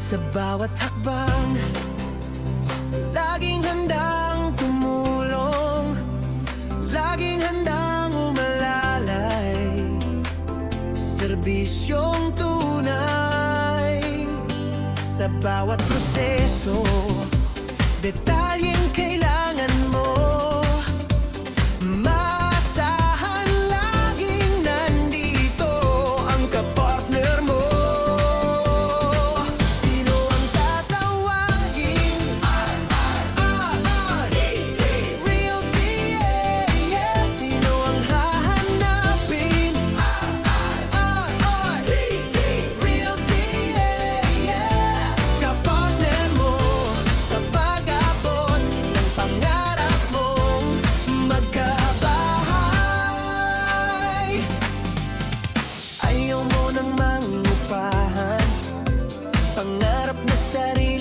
Sa bawat hakbang, laging handang tumulong, laging handang umalalay, serbisyong tunay. Sa bawat proseso, detalyeng kailangan mo, maasahan laging nandito ang kapartner mo. Sino ang tatawagin? RRRTT Realty, yeah. Sino ang hahanapin? RRRTT Realty, yeah. Kapartner mo sa pag-abot ng pangarap mong magkabahay. Ayaw mo nang mangupahan, pangarap na sarili